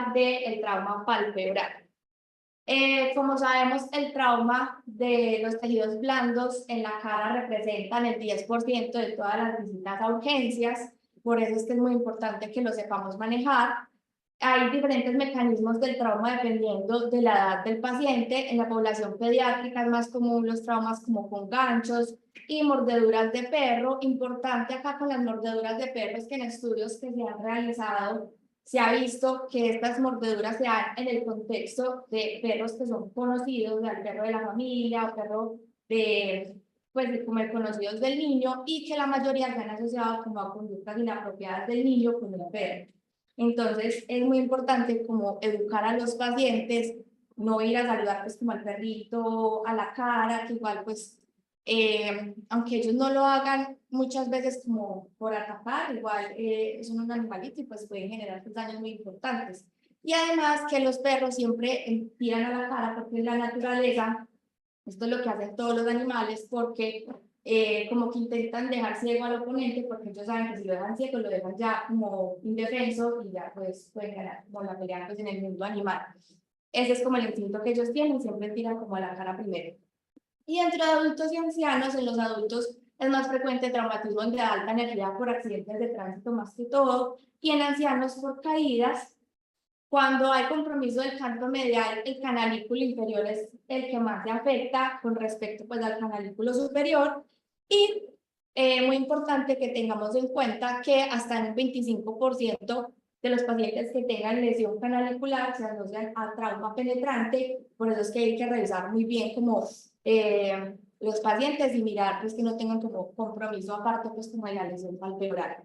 hablar del trauma palpebral. Como sabemos, el trauma de los tejidos blandos en la cara representan el 10% de todas las visitas a urgencias, por eso es que es muy importante que lo sepamos manejar. Hay diferentes mecanismos del trauma dependiendo de la edad del paciente. En la población pediátrica es más común los traumas como con ganchos y mordeduras de perro. Importante acá con las mordeduras de perro es que en estudios que se han realizado se ha visto que estas mordeduras se dan en el contexto de perros que son conocidos, del perro de la familia o perro de, pues, como el conocidos del niño, y que la mayoría se han asociado como a conductas inapropiadas del niño con el perro. Entonces, es muy importante como educar a los pacientes, no ir a saludar pues como al perrito a la cara, que igual pues, aunque ellos no lo hagan muchas veces como por atacar, igual son un animalito y pues pueden generar pues, daños muy importantes. Y además que los perros siempre tiran a la cara porque en la naturaleza, esto es lo que hacen todos los animales, porque como que intentan dejar ciego al oponente, porque ellos saben que si lo dejan ciego, lo dejan ya como indefenso y ya pues pueden ganar como la pelea pues, en el mundo animal. Ese es como el instinto que ellos tienen, siempre tiran como a la cara primero. Y entre adultos y ancianos, en los adultos es más frecuente traumatismo de alta energía por accidentes de tránsito más que todo, y en ancianos por caídas. Cuando hay compromiso del canto medial, el canalículo inferior es el que más se afecta con respecto pues, al canalículo superior. Y muy importante que tengamos en cuenta que hasta en un 25% de los pacientes que tengan lesión canalicular se asocian a trauma penetrante. Por eso es que hay que revisar muy bien como los pacientes y mirar pues, que no tengan como compromiso aparte pues, como de la lesión palpebral.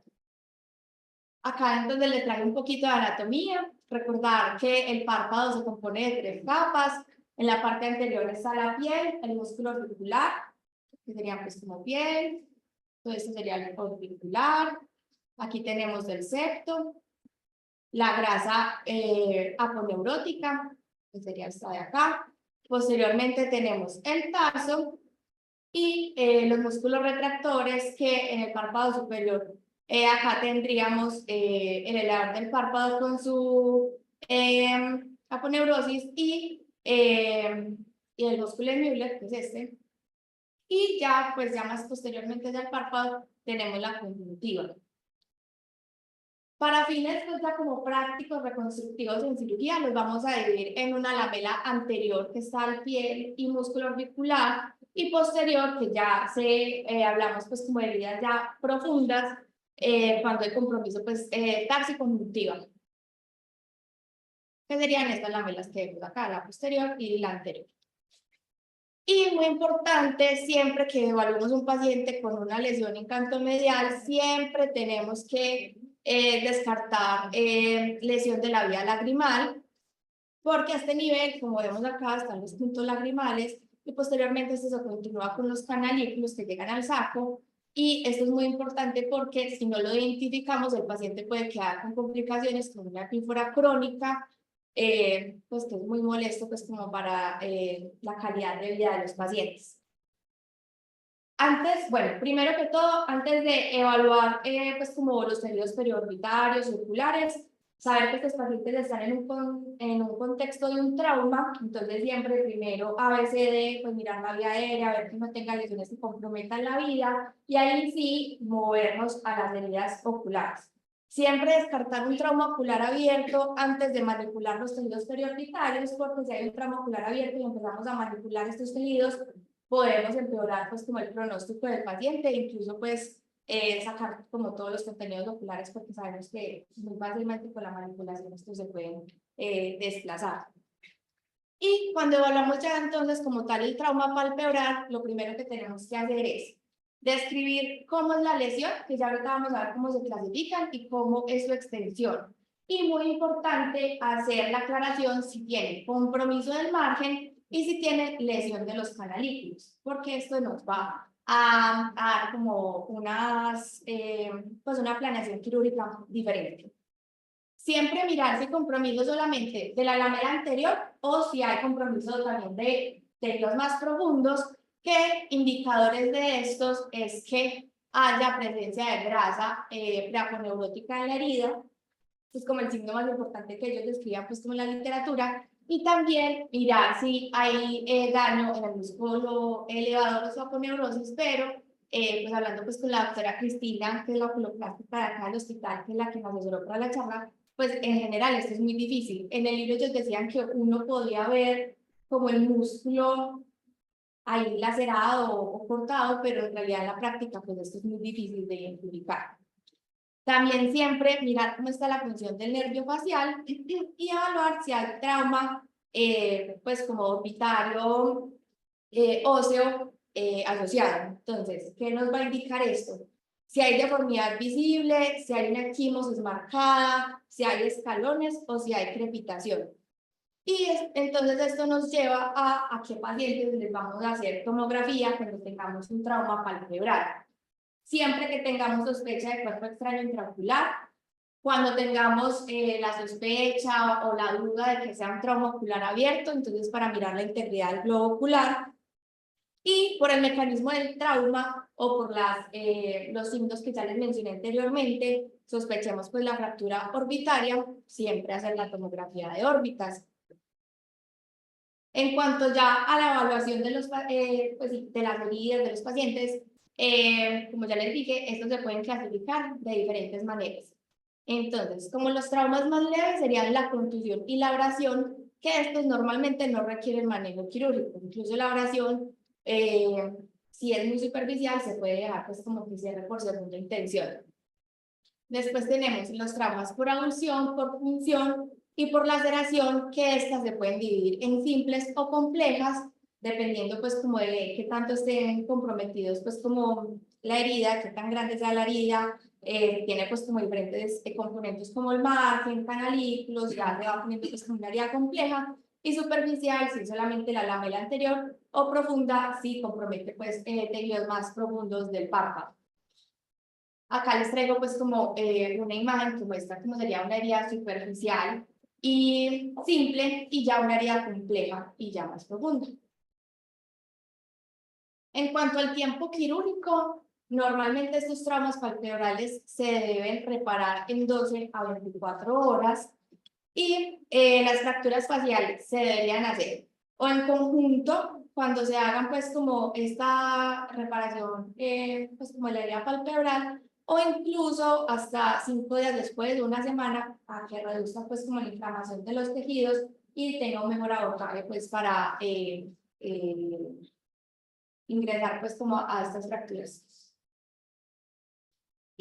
Acá entonces le traigo un poquito de anatomía. Recordar que el párpado se compone de 3 capas. En la parte anterior está la piel, el músculo orbicular, que sería pues como piel. Todo esto sería el orbicular. Aquí tenemos el septo, la grasa aponeurótica, que sería esta de acá. Posteriormente tenemos el tarso y los músculos retractores que en el párpado superior acá tendríamos el elevador del párpado con su aponeurosis y el músculo Müller, que es este. Y ya, pues ya más posteriormente del párpado tenemos la conjuntiva. Para fines pues, ya como prácticos reconstructivos en cirugía, los vamos a dividir en una lamela anterior que está al piel y músculo orbicular, y posterior que ya hablamos pues como de heridas ya profundas cuando hay compromiso pues tarsiconjuntiva. Que serían estas lamelas que vemos acá, la posterior y la anterior. Y muy importante, siempre que evaluamos un paciente con una lesión en canto medial, siempre tenemos que descartar lesión de la vía lagrimal, porque a este nivel, como vemos acá, están los puntos lagrimales, y posteriormente esto se continúa con los canalículos que llegan al saco, y esto es muy importante porque si no lo identificamos, el paciente puede quedar con complicaciones como una epífora crónica, pues que es muy molesto pues como para la calidad de vida de los pacientes. Antes, bueno, primero que todo, antes de evaluar pues como los tejidos periorbitarios, oculares, saber que estos pacientes están en un contexto de un trauma, entonces siempre primero ABCD, pues mirar la vía aérea, ver que no tenga lesiones que comprometan la vida, y ahí sí movernos a las heridas oculares. Siempre descartar un trauma ocular abierto antes de manipular los tejidos periorbitarios, porque si hay un trauma ocular abierto y empezamos a manipular estos tejidos, podemos empeorar pues como el pronóstico del paciente e incluso pues sacar como todos los contenidos oculares, porque sabemos que muy fácilmente con la manipulación estos se pueden desplazar. Y cuando evaluamos ya entonces como tal el trauma palpebral, lo primero que tenemos que hacer es describir cómo es la lesión, que ya ahorita vamos a ver cómo se clasifican y cómo es su extensión. Y muy importante hacer la aclaración si tiene compromiso del margen y si tiene lesión de los canalículos, porque esto nos va a dar como pues una planeación quirúrgica diferente. Siempre mirar si hay compromiso solamente de la lamela anterior o si hay compromiso también de tejidos más profundos, que indicadores de estos es que haya presencia de grasa preaponeurótica en la herida, pues como el signo más importante que ellos describan pues como en la literatura, y también mirar si hay daño en el músculo elevador o su aponeurosis, pero pues hablando pues con la doctora Cristina, que es la oculoplástica de acá del hospital, que es la que nos asesoró para la charla, pues en general esto es muy difícil. En el libro ellos decían que uno podía ver como el músculo ahí lacerado o cortado, pero en realidad en la práctica pues esto es muy difícil de identificar. También siempre mirar cómo está la función del nervio facial y evaluar si hay trauma, pues como orbitario, óseo asociado. Entonces, ¿qué nos va a indicar esto? Si hay deformidad visible, si hay una equimosis marcada, si hay escalones o si hay crepitación. Y entonces esto nos lleva a qué pacientes les vamos a hacer tomografía cuando tengamos un trauma palpebral. Siempre que tengamos sospecha de cuerpo extraño intraocular, cuando tengamos la sospecha o la duda de que sea un trauma ocular abierto, entonces para mirar la integridad del globo ocular, y por el mecanismo del trauma o por los signos que ya les mencioné anteriormente, sospechemos pues la fractura orbitaria, siempre hacer la tomografía de órbitas. En cuanto ya a la evaluación de, pues, de las heridas de los pacientes, como ya les dije, estos se pueden clasificar de diferentes maneras. Entonces, como los traumas más leves serían la contusión y la abrasión, que estos normalmente no requieren manejo quirúrgico. Incluso la abrasión, si es muy superficial, se puede dejar pues como que cierre por segunda intención. Después tenemos los traumas por abulsión, por punción y por laceración, que estas se pueden dividir en simples o complejas, dependiendo pues como de qué tanto estén comprometidos pues como la herida, qué tan grande sea la herida, tiene pues como diferentes componentes como el margen, canalículos, ya se va poniendo pues como una herida compleja, y superficial si solamente la lamela anterior, o profunda si compromete pues tejidos más profundos del párpado. Acá les traigo pues como una imagen que muestra cómo sería una herida superficial y simple, y ya una herida compleja y ya más profunda. En cuanto al tiempo quirúrgico, normalmente estos traumas palpebrales se deben reparar en 12 a 24 horas, y las fracturas faciales se deberían hacer o en conjunto cuando se hagan pues como esta reparación pues como la herida palpebral, o incluso hasta 5 días después de una semana, a que reduzca pues como la inflamación de los tejidos y tenga un mejor abordaje pues para ingresar pues como a estas fracturas.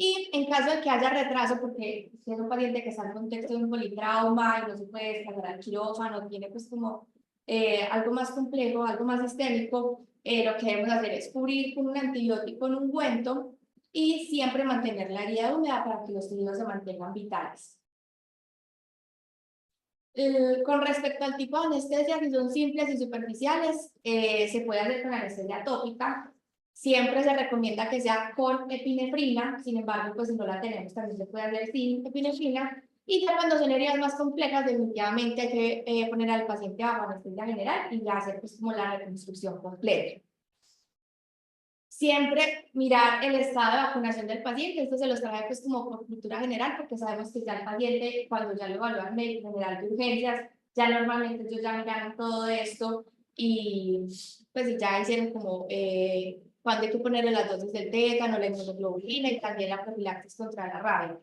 Y en caso de que haya retraso, porque si es un paciente que está en contexto de un politrauma y no se puede desplazar al quirófano, tiene pues como algo más complejo, algo más sistémico, lo que debemos hacer es cubrir con un antibiótico en ungüento y siempre mantener la herida húmeda para que los tejidos se mantengan vitales. Con respecto al tipo de anestesia, si son simples y superficiales, se puede hacer con anestesia tópica. Siempre se recomienda que sea con epinefrina, sin embargo, pues si no la tenemos, también se puede hacer sin epinefrina. Y ya cuando son heridas más complejas, definitivamente hay que poner al paciente bajo anestesia general y ya hacer pues como la reconstrucción completa. Siempre mirar el estado de vacunación del paciente. Esto se los trae pues como por cultura general, porque sabemos que ya el paciente, cuando ya lo evalúa el médico general de urgencias, ya normalmente ellos ya miran todo esto y pues ya hicieron como cuándo hay que ponerle las dosis del tétano, la inmunoglobulina y también la profilaxis contra la rabia.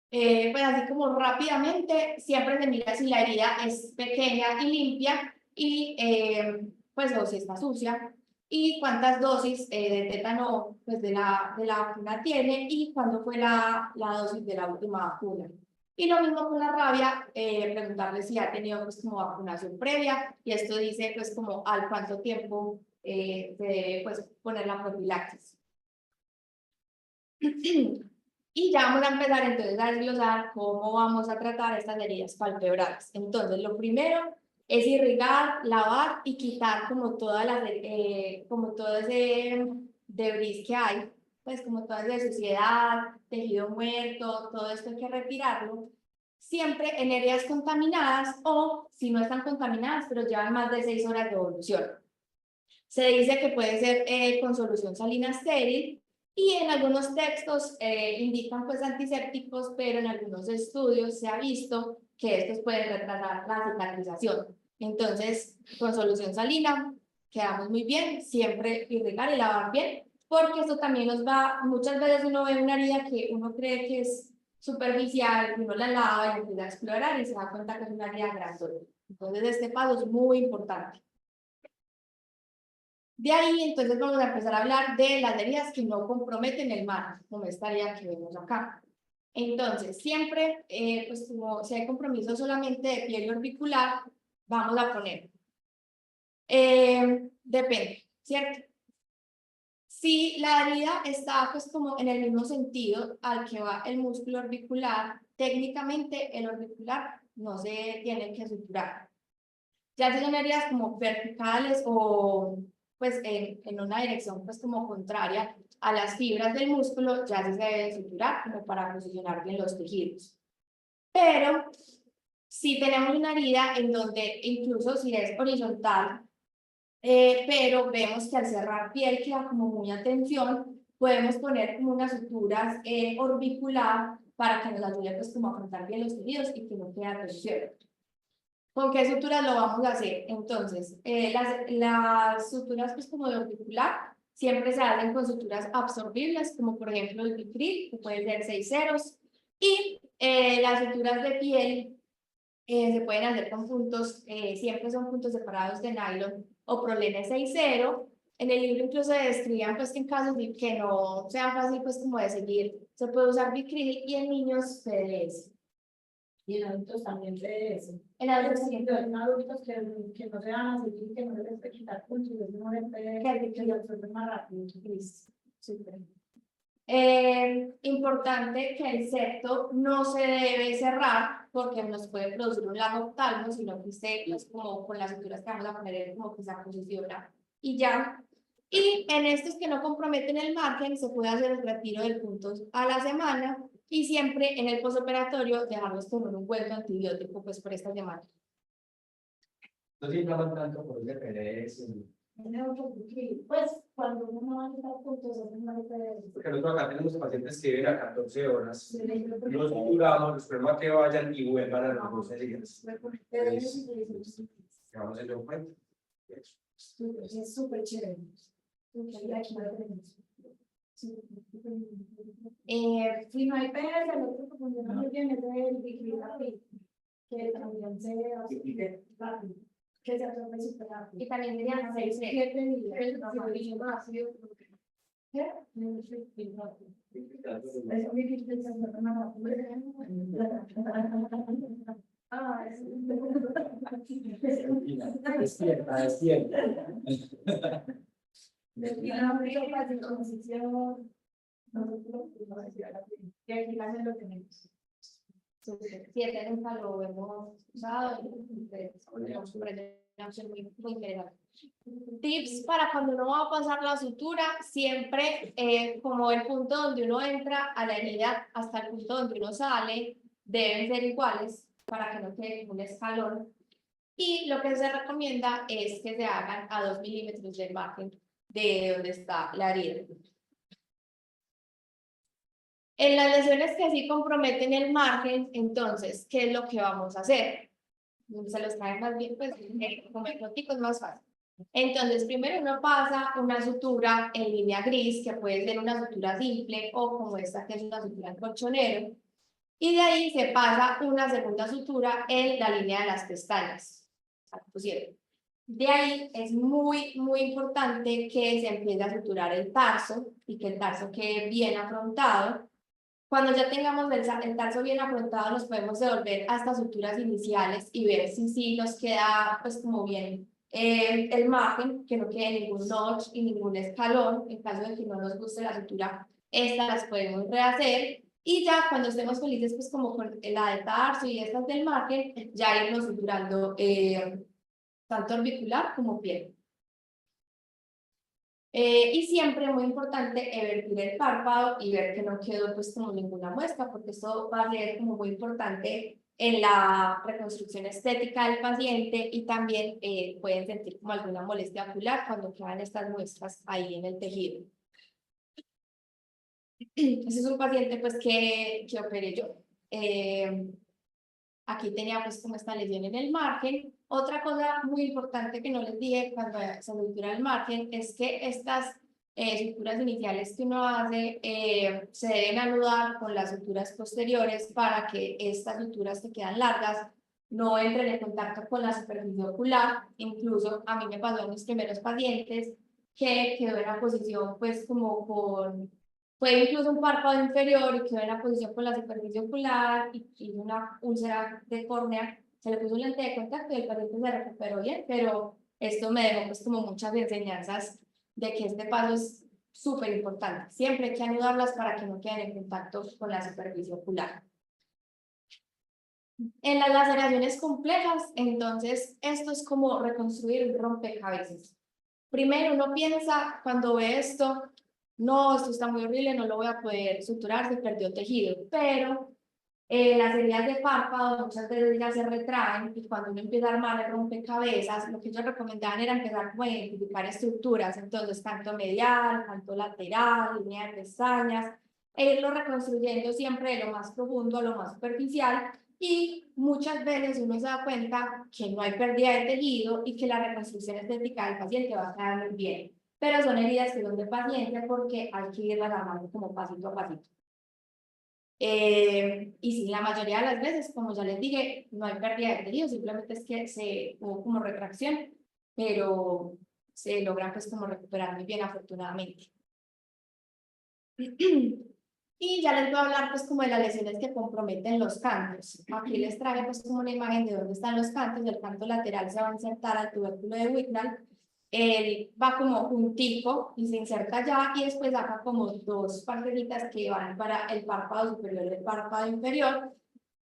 Pues así como rápidamente, siempre se mira si la herida es pequeña y limpia y pues o si está sucia, y cuántas dosis de tétano pues de la vacuna tiene y cuándo fue la dosis de la última vacuna. Y lo mismo con la rabia, preguntarle si ha tenido pues como vacunación previa, y esto dice pues como al cuánto tiempo se debe pues poner la profilaxis. Y ya vamos a empezar entonces a desglosar cómo vamos a tratar estas heridas palpebrales. Entonces, lo primero es irrigar, lavar y quitar como como todo ese debris que hay, pues como toda esa suciedad, tejido muerto, todo esto hay que retirarlo. Siempre en heridas contaminadas, o si no están contaminadas, pero llevan más de 6 horas de evolución. Se dice que puede ser con solución salina estéril, Y en algunos textos indican pues antisépticos, pero en algunos estudios se ha visto que estos pueden retrasar la cicatrización. Entonces, con solución salina quedamos muy bien, siempre irrigar y lavar bien, porque esto también nos va, muchas veces uno ve una herida que uno cree que es superficial, uno la lava y empieza a explorar y se da cuenta que es una herida grandota. Entonces, este paso es muy importante. De ahí, entonces, vamos a empezar a hablar de las heridas que no comprometen el margen, como esta herida que vemos acá. Entonces, siempre, pues como si hay compromiso solamente de piel orbicular, vamos a poner. Depende, ¿cierto? Si la herida está pues como en el mismo sentido al que va el músculo orbicular, técnicamente el orbicular no se tiene que suturar. Ya si son heridas como verticales o pues en una dirección pues como contraria a las fibras del músculo, ya se debe suturar como para posicionar bien los tejidos. Pero si tenemos una herida en donde incluso si es horizontal, pero vemos que al cerrar piel queda como muy a tensión, podemos poner como unas suturas orbicular para que nos ayude pues como a afrontar bien los tejidos y que no quede tensión. ¿Con qué suturas lo vamos a hacer? Entonces, las suturas pues como de orbicular siempre se hacen con suturas absorbibles, como por ejemplo el Vicryl, que puede ser 6 ceros, y las suturas de piel se pueden hacer con puntos, siempre son puntos separados de nylon o prolene 6.0. En el libro incluso describían pues que en casos de que no sea fácil pues como de seguir, se puede usar Vicryl y en niños PDS. Y en adultos también de eso. En adultos En adultos que no se van a seguir, que no les puede quitar puntos, no les puede que lo absorben más rápido. Listo. Súper. Importante que el septo no se debe cerrar porque nos puede producir un lago oftalmo, sino que esté pues, como con las suturas que vamos a poner como que se posiciona y ya. Y en estos que no comprometen el margen se puede hacer el retiro de puntos a la semana y siempre en el postoperatorio dejarlos con un buen antibiótico pues por esta semana. No se inflaman tanto por el PDS. Pues cuando uno va a quitar puntos, es una diferencia. Porque nosotros acá tenemos pacientes que viven a 14 horas. Los curamos, esperamos que vayan y vuelvan a los 12 días. Vamos a hacer un cuento. Es súper chévere. Si no hay PS, el otro que funciona muy bien es el Vicryl, que también se hace rápido. Que se absorbe súper rápido. Y también serían 6 7 días. ¿Qué? Es muy difícil de absorber más rápido. Despierta, despierta. Y aquí también lo tenemos. 7 nunca lo hemos usado muy interesante. Tips para cuando uno va a pasar la sutura, siempre como el punto donde uno entra a la herida hasta el punto donde uno sale, deben ser iguales para que no quede un escalón. Y lo que se recomienda es que se hagan a 2 milímetros del margen de donde está la herida. En las lesiones que sí comprometen el margen, entonces, ¿qué es lo que vamos a hacer? Se los trae más bien, pues, como el notico es más fácil. Entonces, primero uno pasa una sutura en línea gris, que puede ser una sutura simple o como esta que es una sutura en colchonero. Y de ahí se pasa una segunda sutura en la línea de las pestañas. De ahí es muy importante que se empiece a suturar el tarso y que el tarso quede bien afrontado. Cuando ya tengamos el tarso bien afrontado, nos podemos devolver a estas suturas iniciales y ver si nos queda pues como bien el margen, que no quede ningún notch y ningún escalón. En caso de que no nos guste la sutura, estas las podemos rehacer. Y ya cuando estemos felices pues como con la de tarso y estas del margen, ya irnos suturando tanto orbicular como piel. Y siempre muy importante vertir el párpado y ver que no quedó pues como ninguna muesca, porque esto va a ser como muy importante en la reconstrucción estética del paciente y también pueden sentir como alguna molestia ocular cuando quedan estas muestras ahí en el tejido. Ese es un paciente pues que operé yo. Aquí tenía pues como esta lesión en el margen. Otra cosa muy importante que no les dije cuando se sutura el margen es que estas suturas iniciales que uno hace se deben anudar con las suturas posteriores para que estas suturas que quedan largas no entren en contacto con la superficie ocular. Incluso a mí me pasó en mis primeros pacientes que quedó en la posición pues como con fue incluso un párpado inferior y quedó en la posición con la superficie ocular y una úlcera de córnea. Se le puso un lente de contacto y el paciente se recuperó bien, pero esto me dejó pues como muchas enseñanzas de que este paso es súper importante. Siempre hay que anudarlas para que no queden en contacto con la superficie ocular. En las laceraciones complejas, entonces, esto es como reconstruir un rompecabezas. Primero uno piensa, cuando ve esto, no, esto está muy horrible, no lo voy a poder suturar, se perdió tejido, pero las heridas de párpado muchas veces ya se retraen y cuando uno empieza a armar el rompecabezas, lo que ellos recomendaban era empezar como a identificar estructuras, entonces canto medial, canto lateral, línea de pestañas, e irlo reconstruyendo siempre de lo más profundo a lo más superficial y muchas veces uno se da cuenta que no hay pérdida de tejido y que la reconstrucción estética del paciente va a quedar muy bien, pero son heridas que son de paciencia porque hay que irlas armando como pasito a pasito. Y sí, la mayoría de las veces, como ya les dije, no hay pérdida de tejido, simplemente es que se hubo como retracción, pero se logra pues como recuperar muy bien afortunadamente. Y ya les voy a hablar pues como de las lesiones que comprometen los cantos. Aquí les traje pues como una imagen de dónde están los cantos. El canto lateral se va a insertar al tubérculo de Whitnall. Él va como juntico y se inserta allá y después saca como dos partecitas que van para el párpado superior y el párpado inferior.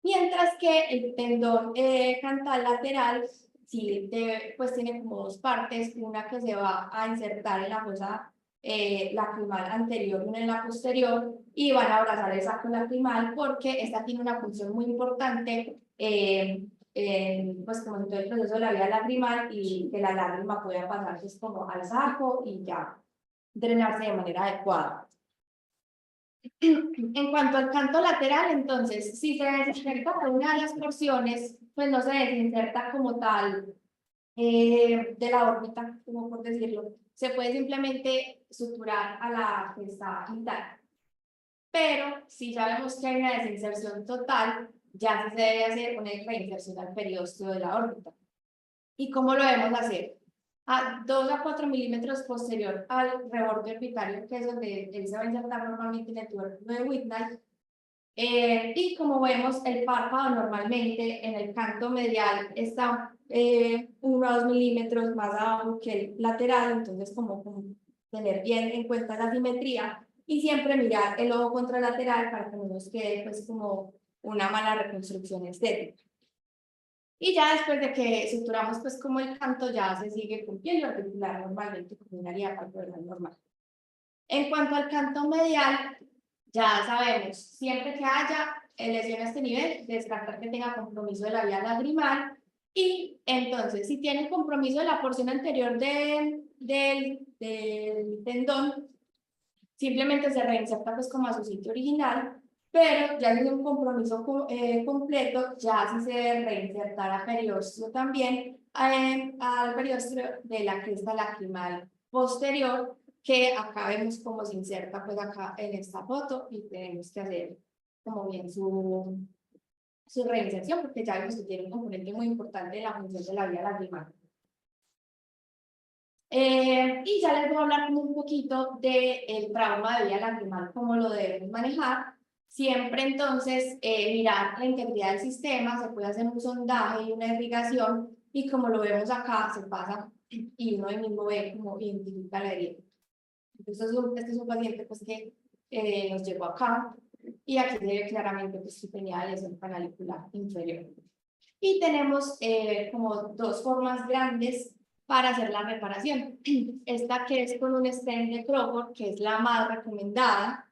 Mientras que el tendón cantal lateral sí, pues tiene como dos partes, una que se va a insertar en la fosa lacrimal anterior y una en la posterior, y van a abrazar el saco lacrimal porque esta tiene una función muy importante pues como en todo el proceso de la vía lacrimal y que la lágrima pueda pasar pues como al saco y ya drenarse de manera adecuada. En cuanto al canto lateral, entonces, si se desinserta una de las porciones, pues no se desinserta como tal de la órbita, como por decirlo. Se puede simplemente suturar a la que está intacta. Pero si ya vemos que hay una desinserción total, ya se debe hacer una reinserción al periósteo de la órbita. ¿Y cómo lo debemos hacer? A 2 a 4 milímetros posterior al reborde orbitario, que es donde él se va a insertar normalmente en el tubérculo de Whitnall. Y como vemos, el párpado normalmente en el canto medial está 1 a 2 milímetros más abajo que el lateral, entonces como tener bien en cuenta la simetría y siempre mirar el ojo contralateral para que no nos quede pues como una mala reconstrucción estética. Y ya después de que suturamos pues como el canto ya se sigue con piel articular normalmente como una área palpebral normal. En cuanto al canto medial, ya sabemos, siempre que haya lesión a este nivel, descartar que tenga compromiso de la vía lagrimal y entonces si tiene compromiso de la porción anterior del tendón, simplemente se reinserta pues como a su sitio original, pero ya tiene un compromiso completo, ya si se reinsertará periósteo también al periósteo de la cresta lacrimal posterior, que acá vemos cómo se inserta pues acá en esta foto y tenemos que hacer como bien su reinserción porque ya vemos que tiene un componente muy importante en la función de la vía lacrimal. Y ya les voy a hablar como un poquito del trauma de vía lacrimal, cómo lo debemos manejar. Siempre entonces mirar la integridad del sistema, se puede hacer un sondaje y una irrigación y como lo vemos acá se pasa y uno mismo ve cómo identifica la herida. Entonces este es un paciente pues, que nos llegó acá y aquí se ve claramente pues, que tenía lesión canalicular inferior. Y tenemos como dos formas grandes para hacer la reparación. Esta que es con un stent de Crawford, que es la más recomendada,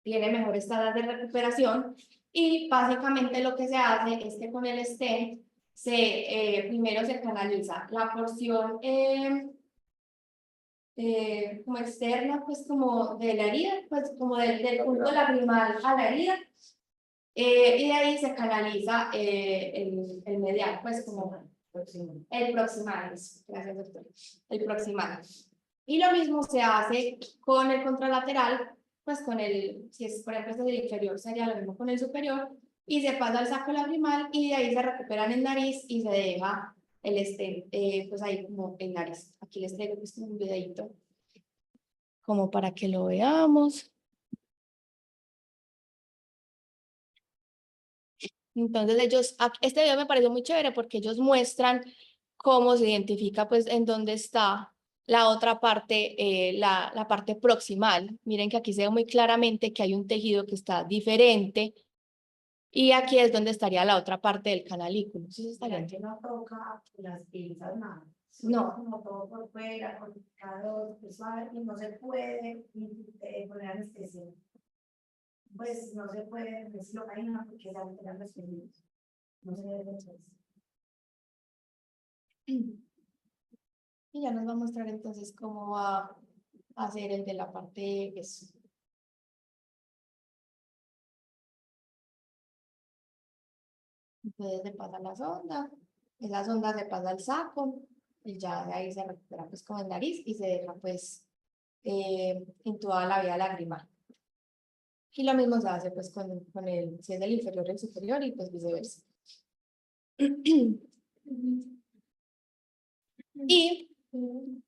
tiene mejores tasas de recuperación y básicamente lo que se hace es que con el stent primero se canaliza la porción como externa, pues como de la herida, pues como del punto lagrimal a la herida. Y de ahí se canaliza el medial, pues como el proximal, gracias doctor, el proximal. Y lo mismo se hace con el contralateral, pues con el, si es por ejemplo desde el inferior, sería lo mismo con el superior, y se pasa al saco lagrimal y de ahí se recuperan en nariz y se deja el pues ahí como en nariz. Aquí les traigo pues un videito como para que lo veamos. Entonces ellos, este video me pareció muy chévere porque ellos muestran cómo se identifica pues en dónde está la otra parte, la parte proximal. Miren que aquí se ve muy claramente que hay un tejido que está diferente y aquí es donde estaría la otra parte del canalículo. ¿Sí se está viendo? Que no toca las pinzas, nada. No. Como todo por fuera, con picador, suave, y no se puede poner anestesia. Pues no se puede decirlo ahí, no, porque se alteran los fluidos. No se debe hacer eso. Y ya nos va a mostrar entonces cómo va a hacer el de la parte eso. Entonces se pasa la sonda, esa sonda se pasa al saco, y ya de ahí se recupera pues como el nariz y se deja pues en toda la vía lagrimal. Y lo mismo se hace pues con el, si es del inferior el superior y pues viceversa. Y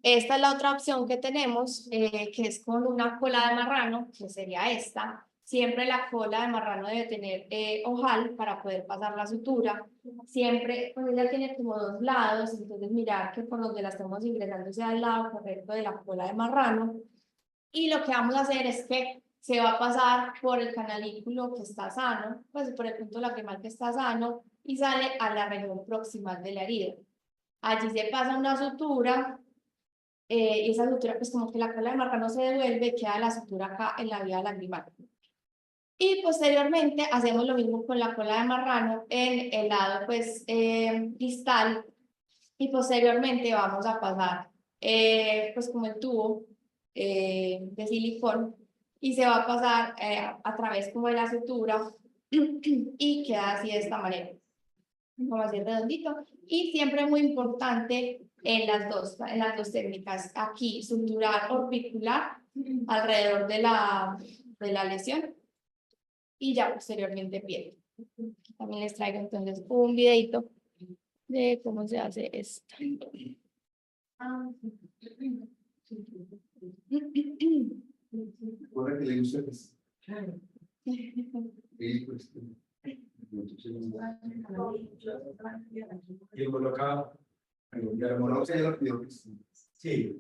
esta es la otra opción que tenemos, que es con una cola de marrano, que sería esta. Siempre la cola de marrano debe tener ojal para poder pasar la sutura. Siempre, pues ella tiene como dos lados, entonces mirar que por donde la estamos ingresando sea el lado correcto de la cola de marrano. Y lo que vamos a hacer es que se va a pasar por el canalículo que está sano, pues por el punto lagrimal que está sano, y sale a la región proximal de la herida. Allí se pasa una sutura, y esa sutura, pues como que la cola de marrano se devuelve, queda la sutura acá en la vía lagrimal. Y posteriormente hacemos lo mismo con la cola de marrano en el lado pues distal, y posteriormente vamos a pasar pues como el tubo de silicón, y se va a pasar a través como de la sutura y queda así de esta manera, como así redondito. Y siempre muy importante en las dos técnicas, aquí suturar orbicular alrededor de la lesión y ya posteriormente piel. También les traigo entonces un videito de cómo se hace esto. Recuerda que le gusta pues, Y el colocado. ya la monóxido ya lo pidió. Sí.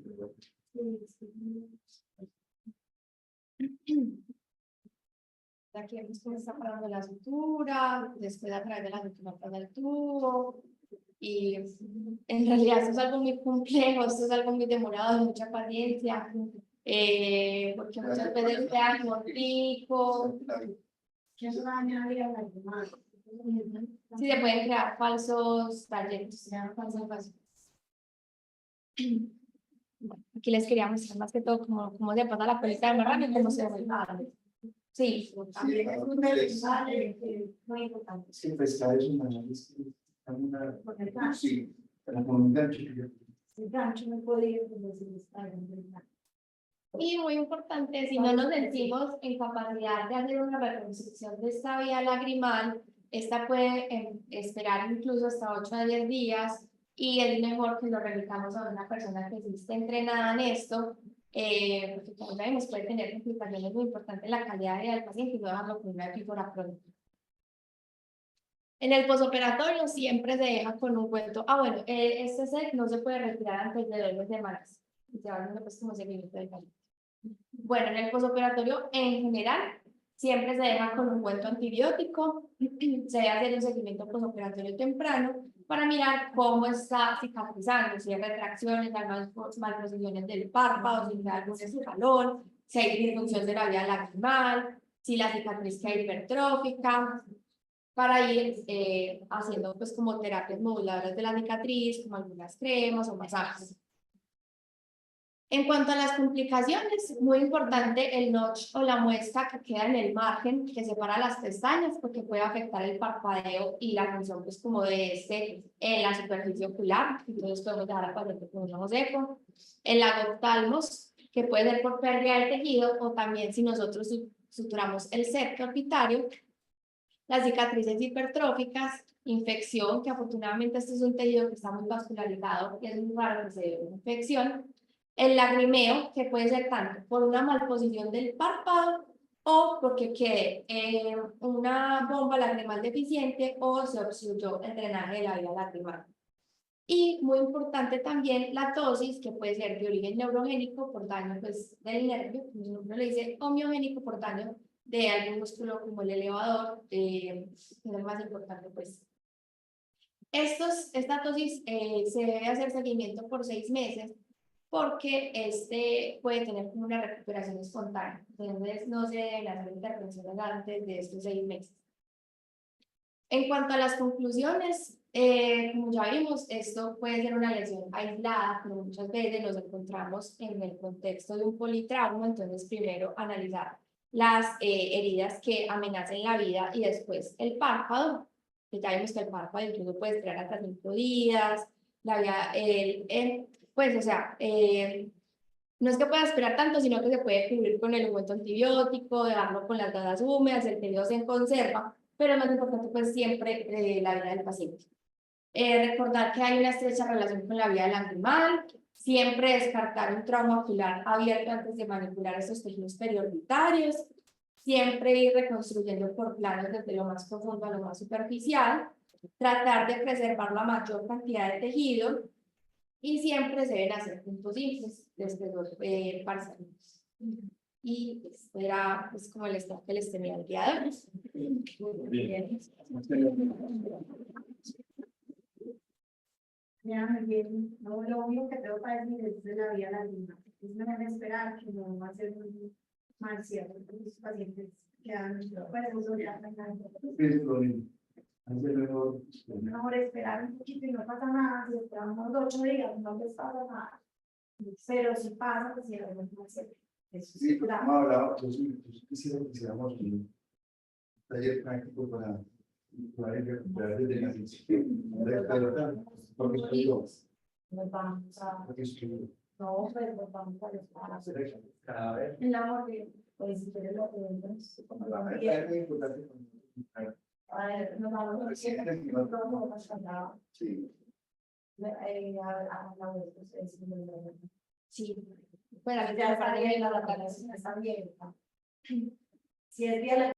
Aquí hemos comenzado parando la sutura, después a través de la sutura pasa el tubo. Y en realidad esto es algo muy complejo, esto es algo muy demorado, mucha paciencia, porque muchas veces queda cortico. Que eso daña a la demás. Sí, se pueden crear falsos trayectos, falsos. Bueno, aquí les quería mostrar más que todo cómo se pasa la colita de marrano y cómo se vuelve. Sí, También es un mensaje muy importante. Sí, pescar es una sí, pero con un gancho. El gancho no puede ir donde se está en verdad. y muy importante, si no nos sentimos en capacidad de hacer una reconstrucción de esta vía lagrimal, esta puede esperar incluso hasta 8 a 10 días, y es mejor que lo realizamos a una persona que sí esté entrenada en esto, porque como sabemos puede tener complicaciones muy importantes en la calidad de vida del paciente y no dejarlo con una epífora crónica. En el posoperatorio siempre se deja con un cuento. Bueno, este set no se puede retirar antes de 2 semanas. Y se va viendo pues como seguimiento del paciente. Bueno, en el posoperatorio en general siempre se deja con un cuento antibiótico. Se debe hacer un seguimiento posoperatorio temprano para mirar cómo está cicatrizando, si hay retracciones, hay malposiciones del párpado, si hay algún escalón, si hay disfunción de la vía lagrimal, si la cicatriz queda hipertrófica, para ir haciendo pues como terapias moduladoras de la cicatriz, como algunas cremas o masajes. En cuanto a las complicaciones, muy importante el notch o la muesca que queda en el margen que separa las pestañas porque puede afectar el parpadeo y la función pues como de en la superficie ocular, entonces podemos dejar al paciente con un ojo seco. El lagoptalmos, que puede ser por pérdida del tejido o también si nosotros suturamos el septo orbitario. Las cicatrices hipertróficas, infección, que afortunadamente este es un tejido que está muy vascularizado y es muy raro que se dé una infección. El lagrimeo, que puede ser tanto por una malposición del párpado o porque quede una bomba lagrimal deficiente o se obstruyó el drenaje de la vía lagrimal. Y muy importante también la tosis, que puede ser de origen neurogénico por daño pues, del nervio, como su nombre le dice, o miogénico por daño de algún músculo como el elevador, que es el más importante pues. Esta tosis se debe hacer seguimiento por 6 meses porque puede tener como una recuperación espontánea. Entonces no se deben hacer intervenciones antes de estos 6 meses. En cuanto a las conclusiones, como ya vimos, esto puede ser una lesión aislada, pero muchas veces nos encontramos en el contexto de un politrauma, entonces primero analizar las heridas que amenacen la vida y después el párpado, que ya vimos que el párpado incluso puede esperar hasta 5 días, pues o sea, no es que pueda esperar tanto, sino que se puede cubrir con el ungüento antibiótico, dejarlo con las gasas húmedas, el tejido se conserva, pero lo más importante pues siempre la vida del paciente. Recordar que hay una estrecha relación con la vía lagrimal, siempre descartar un trauma ocular abierto antes de manipular estos tejidos periorbitarios, siempre ir reconstruyendo por planos desde lo más profundo a lo más superficial, tratar de preservar la mayor cantidad de tejido y siempre se deben hacer puntos simples desde los parciales. Y era pues como el estado que les tenía el día de hoy. Bien. Ya, bien, no, lo único que tengo para decir es de la vía lagrimal. Es mejor esperar que no va a ser un mal cierre, porque los pacientes quedan, pues eso ya Es lo mismo. Antes mejor. mejor esperar un poquito y no pasa nada, si esperamos 8 días, no les pasa nada. Pero si pasa, pues ya no va a ser. Eso Sí, es claro. hemos hablado, yo quisiera que hiciéramos un taller práctico para recuperar desde la porque estoy yo. Nos vamos a, Porque estoy yo. no, pues nos vamos a los Cada vez. en la morgue, pues si quieres lo preguntas. Es muy importante. A ver, nos vamos a Sí, sí. Sí, bueno, Ya está bien, la data está bien. Si es día